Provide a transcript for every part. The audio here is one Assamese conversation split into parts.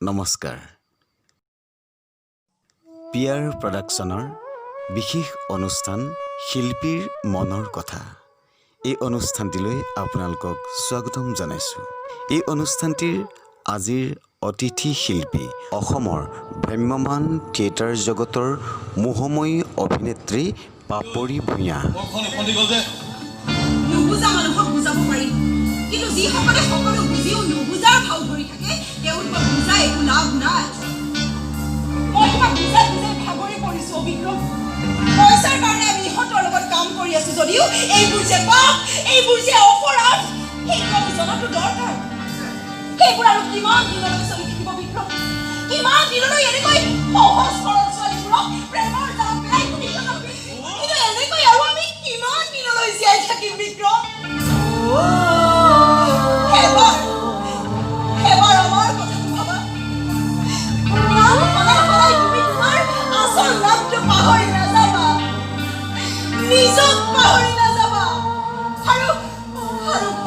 নমস্কাৰ। পিয়াৰ প্ৰডাকশ্যনৰ বিশেষ অনুষ্ঠান শিল্পীৰ মনৰ কথা। এই অনুষ্ঠানটিলৈ আপোনালোকক স্বাগতম জনাইছোঁ। এই অনুষ্ঠানটিৰ আজিৰ অতিথি শিল্পী অসমৰ ভ্ৰাম্যমান থিয়েটাৰ জগতৰ মোহময়ী অভিনেত্ৰী পাপৰি ভূঞা। নুবুজা মানুহক বুজাব পাৰি, কিন্তু যিসকলে সকলো বুজিও নুবুজাৰ ভাও ধৰি থাকে তেওঁলোকক বুজাই একো লাভ নাই। মই তোমাক বুজাই ভাগৰি পৰিছো অভিজ্ঞ। পইচাৰ কাৰণে আমি ইহঁতৰ লগত কাম কৰি আছো যদিও এইবোৰ যে পাপ, এইবোৰ যে অপৰাধ, সেইটো আমি জনাটো দৰকাৰ। সেইবোৰ আৰু কিমান দিনলৈ চলি থাকিব বিক্ৰম? কিমান দিনলৈ এনেকৈ সহজ সৰল ছোৱালীবোৰক প্ৰেমৰ জাল পেলাই তুলি থকাম? কিন্তু এনেকৈ আৰু আমি কিমান দিনলৈ জীয়াই থাকিম বিক্ৰম? এবাৰ আমাৰ কথাটো ভাবা। সদায় তুমি তোমাৰ আচল নামটো পাহৰি নাযাবা, নিজক পাহৰি নাযাবা, আৰু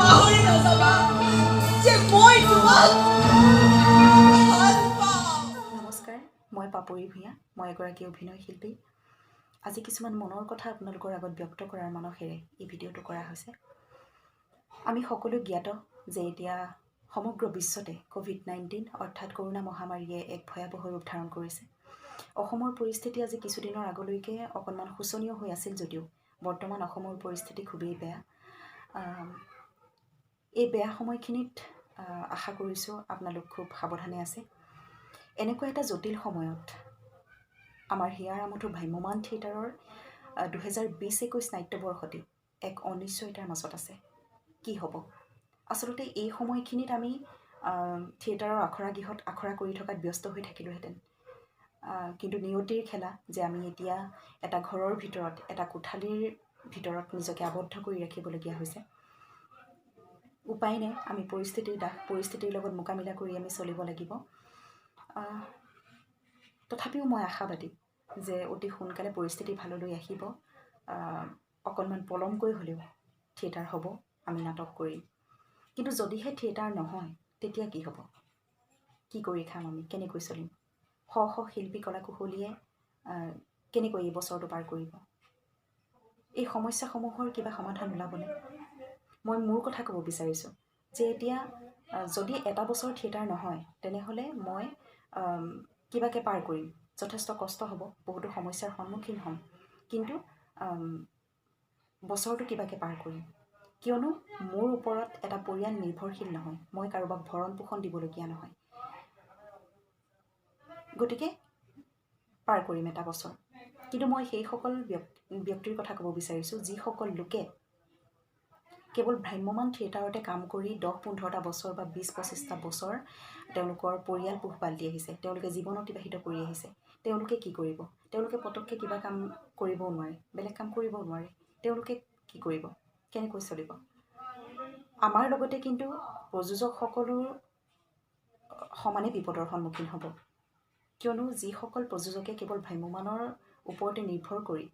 পাহৰি নাযাবা যে মই তোমাক ভাল পাওঁ। নমস্কাৰ, মই পাপৰি ভূঞা। মই এগৰাকী অভিনয় শিল্পী। আজি কিছুমান মনৰ কথা আপোনালোকৰ আগত ব্যক্ত কৰাৰ মানসেৰে এই ভিডিঅ'টো কৰা হৈছে। আমি সকলো জ্ঞাত যে এতিয়া সমগ্ৰ বিশ্বতে COVID-19 অৰ্থাৎ কৰোণা মহামাৰীয়ে এক ভয়াৱহ ৰূপ ধাৰণ কৰিছে। অসমৰ পৰিস্থিতি আজি কিছুদিনৰ আগলৈকে অকণমান শোচনীয় হৈ আছিল যদিও বৰ্তমান অসমৰ পৰিস্থিতি খুবেই বেয়া। এই বেয়া সময়খিনিত আশা কৰিছোঁ আপোনালোক খুব সাৱধানে আছে। এনেকুৱা এটা জটিল সময়ত আমাৰ হিয়াৰ আমঠু ভ্ৰাম্যমান থিয়েটাৰৰ 2020-21 নাট্যবৰ্ষটি এক অনিশ্চয়তাৰ মাজত আছে। কি হ'ব? আচলতে এই সময়খিনিত আমি থিয়েটাৰৰ আখৰা গৃহত আখৰা কৰি থকাত ব্যস্ত হৈ থাকিলোহেঁতেন, কিন্তু নিয়তিৰ খেলা যে আমি এতিয়া এটা ঘৰৰ ভিতৰত, এটা কোঠালিৰ ভিতৰত নিজকে আবদ্ধ কৰি ৰাখিবলগীয়া হৈছে। উপায় নাই, আমি পৰিস্থিতিৰ লগত মোকাবিলা কৰি আমি চলিব লাগিব। তথাপিও মই আশাবাদী যে অতি সোনকালে পৰিস্থিতি ভাললৈ আহিব। অকণমান পলমকৈ হ'লেও থিয়েটাৰ হ'ব, আমি নাটক কৰিম। কিন্তু যদিহে থিয়েটাৰ নহয় তেতিয়া কি হ'ব? কি কৰি খাম আমি? কেনেকৈ চলিম? শ শিল্পী কলা কুশলীয়ে কেনেকৈ এই বছৰটো পাৰ কৰিব? এই সমস্যাসমূহৰ কিবা সমাধান ওলাবনে? মই মোৰ কথা ক'ব বিচাৰিছোঁ যে এতিয়া যদি এটা বছৰ থিয়েটাৰ নহয় তেনেহ'লে মই কিবাকৈ পাৰ কৰিম। যথেষ্ট কষ্ট হ'ব, বহুতো সমস্যাৰ সন্মুখীন হ'ম, কিন্তু বছৰটো কিবাকৈ পাৰ কৰিম। কিয়নো মোৰ ওপৰত এটা পৰিয়াল নিৰ্ভৰশীল নহয়, মই কাৰোবাক ভৰণ পোষণ দিবলগীয়া নহয়। গতিকে পাৰ কৰিম এটা বছৰ। কিন্তু মই সেইসকল ব্যক্তিৰ কথা ক'ব বিচাৰিছোঁ যিসকল লোকে কেৱল ভ্ৰাম্যমান থিয়েটাৰতে কাম কৰি 10-15টা বছৰ বা 20-25টা বছৰ তেওঁলোকৰ পৰিয়াল পোহপাল দি আহিছে, তেওঁলোকে জীৱন অতিবাহিত কৰি আহিছে। তেওঁলোকে কি কৰিব? তেওঁলোকে পটককৈ কিবা কাম কৰিবও নোৱাৰে, বেলেগ কাম কৰিবও নোৱাৰে। তেওঁলোকে কি কৰিব? কেনেকৈ চলিব? আমাৰ লগতে কিন্তু প্ৰযোজকসকলো সমানে বিপদৰ সন্মুখীন হ'ব। কিয়নো যিসকল প্ৰযোজকে কেৱল ভ্ৰাম্যমানৰ ওপৰতে নিৰ্ভৰ কৰি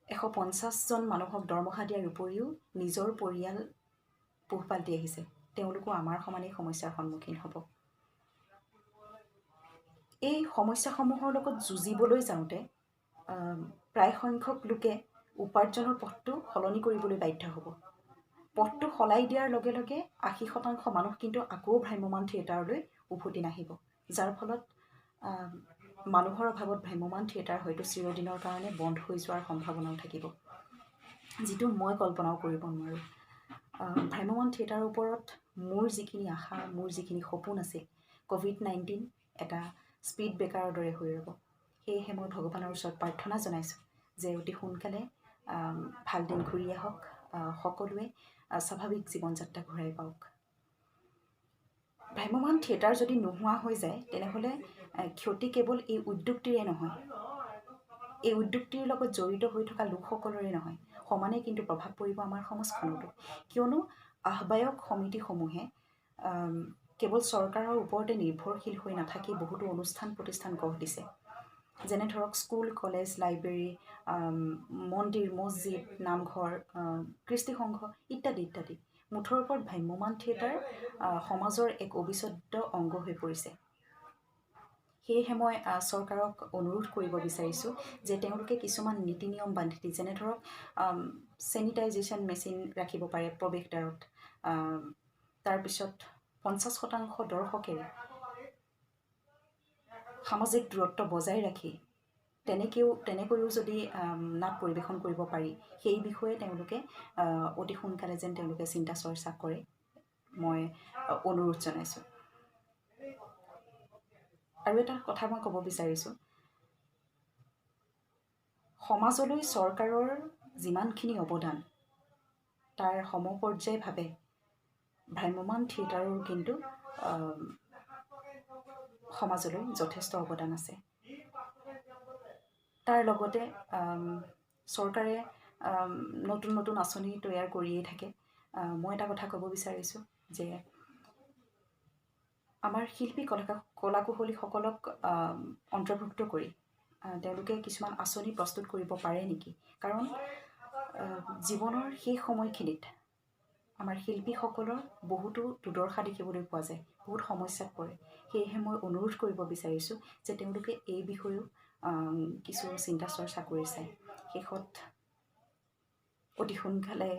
150জন মানুহক দৰমহা দিয়াৰ উপৰিও নিজৰ পৰিয়াল পোহপাল দি আহিছে, তেওঁলোকো আমাৰ সমানেই সমস্যাৰ সন্মুখীন হ'ব। এই সমস্যাসমূহৰ লগত যুঁজিবলৈ যাওঁতে প্ৰায় সংখ্যক লোকে উপাৰ্জনৰ পথটো সলনি কৰিবলৈ বাধ্য হ'ব। পথটো সলাই দিয়াৰ লগে লগে 80% মানুহ কিন্তু আকৌ ভ্ৰাম্যমান থিয়েটাৰলৈ উভতি নাহিব, যাৰ ফলত মানুহৰ অভাৱত ভ্ৰাম্যমান থিয়েটাৰ হয়তো চিৰদিনৰ কাৰণে বন্ধ হৈ যোৱাৰ সম্ভাৱনাও থাকিব, যিটো মই কল্পনাও কৰিব নোৱাৰোঁ। ভ্ৰাম্যমান থিয়েটাৰৰ ওপৰত মোৰ যিখিনি আশা, মোৰ যিখিনি সপোন আছিল, COVID-19 এটা স্পীড ব্ৰেকাৰৰ দৰে হৈ ৰ'ব। সেয়েহে মই ভগৱানৰ ওচৰত প্ৰাৰ্থনা জনাইছোঁ যে অতি সোনকালে ভাল দিন ঘূৰি আহক, সকলোৱে স্বাভাৱিক জীৱন যাত্ৰা ঘূৰাই পাওক। ভ্ৰাম্যমান থিয়েটাৰ যদি নোহোৱা হৈ যায় তেনেহ'লে ক্ষতি কেৱল এই উদ্যোগটিৰে নহয়, এই উদ্যোগটিৰ লগত জড়িত হৈ থকা লোকসকলৰে নহয়, সমানে কিন্তু প্ৰভাৱ পৰিব আমাৰ সমাজখনতো। কিয়নো আহ্বায়ক সমিতিসমূহে কেৱল চৰকাৰৰ ওপৰতে নিৰ্ভৰশীল হৈ নাথাকি বহুতো অনুষ্ঠান প্ৰতিষ্ঠান গঢ় দিছে। যেনে ধৰক স্কুল, কলেজ, লাইব্ৰেৰী, মন্দিৰ, মছজিদ, নামঘৰ, কৃষ্টি সংঘ ইত্যাদি ইত্যাদি। মুঠৰ ওপৰত ভ্ৰাম্যমান থিয়েটাৰ সমাজৰ এক অবিচ্ছেদ্য অংগ হৈ পৰিছে। সেয়েহে মই চৰকাৰক অনুৰোধ কৰিব বিচাৰিছোঁ যে তেওঁলোকে কিছুমান নীতি নিয়ম বান্ধি দি, যেনে ধৰক চেনিটাইজেশ্যন মেচিন ৰাখিব পাৰে প্ৰৱেশদ্বাৰত, তাৰপিছত 50% দৰ্শকেৰে সামাজিক দূৰত্ব বজাই ৰাখি তেনেকৈও যদি নাট পৰিৱেশন কৰিব পাৰি, সেই বিষয়ে তেওঁলোকে অতি সোনকালে যেন তেওঁলোকে চিন্তা চৰ্চা কৰে, মই অনুৰোধ জনাইছোঁ। আৰু এটা কথা মই ক'ব বিচাৰিছোঁ, সমাজলৈ চৰকাৰৰ যিমানখিনি অৱদান, তাৰ সমপৰ্যায়ভাৱে ভ্ৰাম্যমাণ থিয়েটাৰৰ কিন্তু সমাজলৈ যথেষ্ট অৱদান আছে। তাৰ লগতে চৰকাৰে নতুন নতুন আঁচনি তৈয়াৰ কৰিয়েই থাকে। মই এটা কথা ক'ব বিচাৰিছোঁ যে আমাৰ শিল্পী কলা কুশলীসকলক অন্তৰ্ভুক্ত কৰি তেওঁলোকে কিছুমান আঁচনি প্ৰস্তুত কৰিব পাৰে নেকি? কাৰণ জীৱনৰ সেই সময়খিনিত আমাৰ শিল্পীসকলৰ বহুতো দুৰ্দশা দেখিবলৈ পোৱা যায়, বহুত সমস্যাত পৰে। সেয়েহে মই অনুৰোধ কৰিব বিচাৰিছোঁ যে তেওঁলোকে এই বিষয়েও কিছু চিন্তা চৰ্চা কৰি চায়। শেষত অতি সোনকালে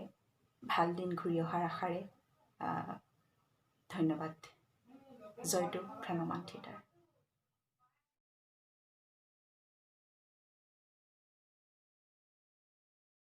ভাল দিন ঘূৰি অহাৰ আশাৰে ধন্যবাদ। জয়টো ভ্ৰাম্যমাণ থিয়েটাৰ।